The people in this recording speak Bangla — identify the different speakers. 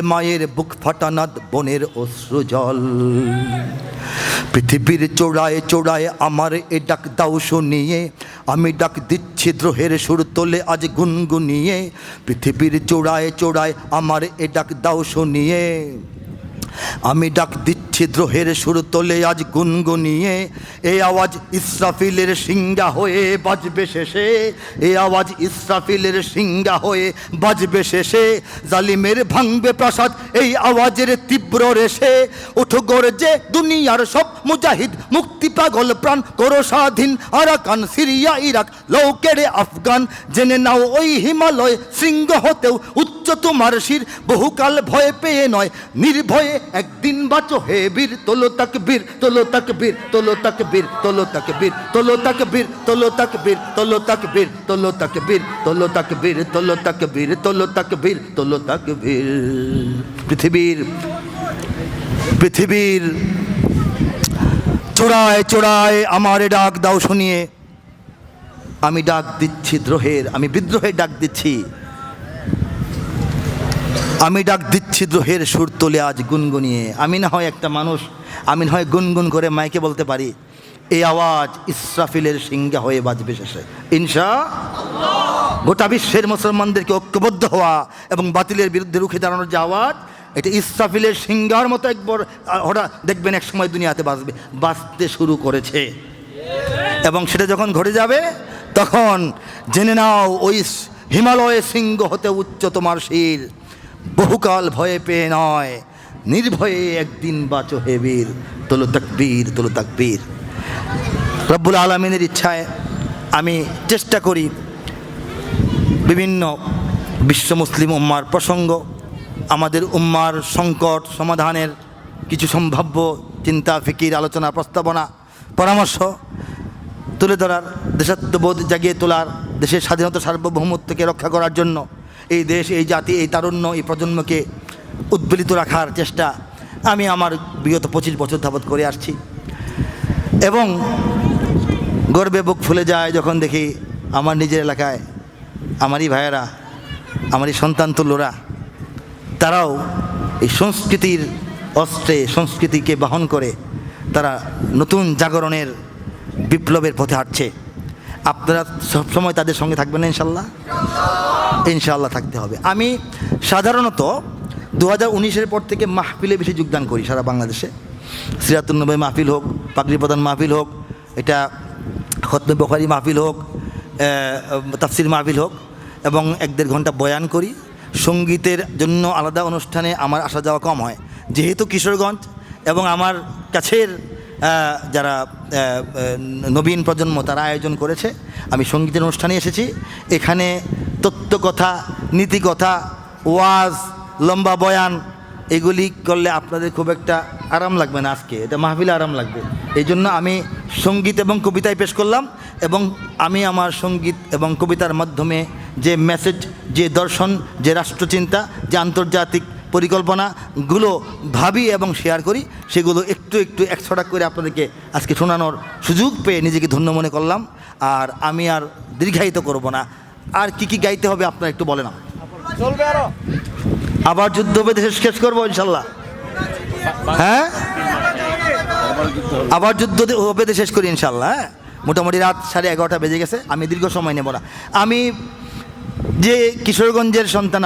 Speaker 1: মায়ের বুক ফাটানাদ বনের অশ্রু জল। পৃথিবীর চোড়ায় চোড়ায় আমার এ ডাক দাও শুনিয়ে, আমি ডাক দিচ্ছি দ্রোহের সুর তোলে আজ গুনগুনিয়ে। পৃথিবীর চোড়ায় চোড়ায় আমার এ ডাক দাও শুনিয়ে, আমি ডাক দিচ্ছি দ্রোহের সুর তোলে আজ গুনগুনিয়ে। এই আওয়াজ ইসরাফিলের সিংহা হয়ে বাজবে শেষে, এই আওয়াজ ইসরাফিলের সিংহা হয়ে বাজবে শেষে। জালিমের ভাঙবে প্রাসাদ এই আওয়াজের তীব্র রেশে। ওঠো গর্জে দুনিয়ার সব মুজাহিদ, মুক্তি পাগল প্রাণ করো স্বাধীন আরাকান সিরিয়া ইরাক লৌকেরে আফগান। জেনে নাও ওই হিমালয় শৃঙ্গ হতেও উচ্চ তোমার শির, বহুকাল ভয় পেয়ে নয় নির্ভয়ে একদিন বাঁচো হে বীর। তোলো তাকবীর তোলো তাকবীর তোলো তাকবীর তোলো তাকবীর তোলো তাকবীর তোলো তাকবীর তোলো তাকবীর তোলো তাকবীর তোলো তাকবীর তোলো তাকবীর তোলো তাকবীর তোলো তাকবীর। পৃথিবীর পৃথিবীর চোড়ায় চোড়ায় আমার ডাক দাও শুনিয়ে, আমি ডাক দিচ্ছি দ্রোহের, আমি বিদ্রোহের ডাক দিচ্ছি, আমি ডাক দিচ্ছি দ্রোহের সুর তোলে আজ গুনগুনিয়ে। আমি না হয় একটা মানুষ, আমি না হয় গুনগুন করে মাইকে বলতে পারি, এই আওয়াজ ইসরাফিলের সিংহা হয়ে বাজবে শেষে ইনশাআল্লাহ। গোটা বিশ্বের মুসলমানদেরকে ঐক্যবদ্ধ হওয়া এবং বাতিলের বিরুদ্ধে রুখে দাঁড়ানোর যে আওয়াজ, এটা ইসরাফিলের সিংহার মতো একবার হঠাৎ দেখবেন এক সময় দুনিয়াতে বাজতে শুরু করেছে। এবং সেটা যখন ঘটে যাবে তখন জেনে নাও ওই হিমালয়ের সিংহ হতে উচ্চ তোমার শির, বহুকাল ভয়ে পেয়ে নয় নির্ভয়ে একদিন বাঁচো হে বীর। তোলো তাকবীর তোলো তাকবীর। রব্বুল আলামিনের ইচ্ছায় আমি চেষ্টা করি বিভিন্ন বিশ্ব মুসলিম উম্মার প্রসঙ্গ, আমাদের উম্মার সংকট সমাধানের কিছু সম্ভাব্য চিন্তা ফিকির আলোচনা প্রস্তাবনা পরামর্শ তুলে ধরার, দেশাত্মবোধ জাগিয়ে তোলার, দেশের স্বাধীনতা সার্বভৌমত্বকে রক্ষা করার জন্য এই দেশ এই জাতি এই তারুণ্য এই প্রজন্মকে উদ্বেলিত রাখার চেষ্টা আমি আমার বিগত 25 বছর যাবৎ করে আসছি। এবং গর্বে বুক ফুলে যায় যখন দেখি আমার নিজের এলাকায় আমারই ভাইয়েরা, আমারই সন্তান তুল্যরা, তারাও এই সংস্কৃতির অস্ত্রে সংস্কৃতিকে বহন করে তারা নতুন জাগরণের বিপ্লবের পথে হাঁটছে। আপনারা সবসময় তাদের সঙ্গে থাকবেন না ইনশাল্লাহ? ইনশাআল্লাহ থাকতে হবে। আমি সাধারণত 2019-এর পর থেকে মাহফিলে বেশি যোগদান করি সারা বাংলাদেশে। সিরাতুন নবী মাহফিল হোক, পাগড়ি প্রদান মাহফিল হোক, এটা খতমে বুখারী মাহফিল হোক, তাফসির মাহফিল হোক, এবং 1-1.5 ঘন্টা বয়ান করি। সঙ্গীতের জন্য আলাদা অনুষ্ঠানে আমার আসা যাওয়া কম হয়, যেহেতু কিশোরগঞ্জ এবং আমার কাছের যারা নবীন প্রজন্ম তারা আয়োজন করেছে, আমি সঙ্গীতের অনুষ্ঠানে এসেছি। এখানে তত্ত্বকথা, নীতিকথা, ওয়াজ, লম্বা বয়ান এগুলি করলে আপনাদের খুব একটা আরাম লাগবে না, আজকে এটা মাহফিলে আরাম লাগবে। এই জন্য আমি সঙ্গীত এবং কবিতায় পেশ করলাম, এবং আমি আমার সঙ্গীত এবং কবিতার মাধ্যমে যে মেসেজ, যে দর্শন, যে রাষ্ট্রচিন্তা, যে আন্তর্জাতিক পরিকল্পনাগুলো ভাবি এবং শেয়ার করি, সেগুলো একটু একটু 100টা করে আপনাদেরকে আজকে শোনানোর সুযোগ পেয়ে নিজেকে ধন্য মনে করলাম। আর আমি আর দীর্ঘায়িত করব না। আর কি কি গাইতে হবে আপনারা একটু বলে না। আবার যুদ্ধ হবে দেশে শেষ করবো ইনশাল্লাহ। হ্যাঁ, আবার যুদ্ধ হবে শেষ করি ইনশাল্লাহ। হ্যাঁ, মোটামুটি রাত 11:30 বেজে গেছে। আমি দীর্ঘ সময় নেব না। আমি যে কিশোরগঞ্জের সন্তান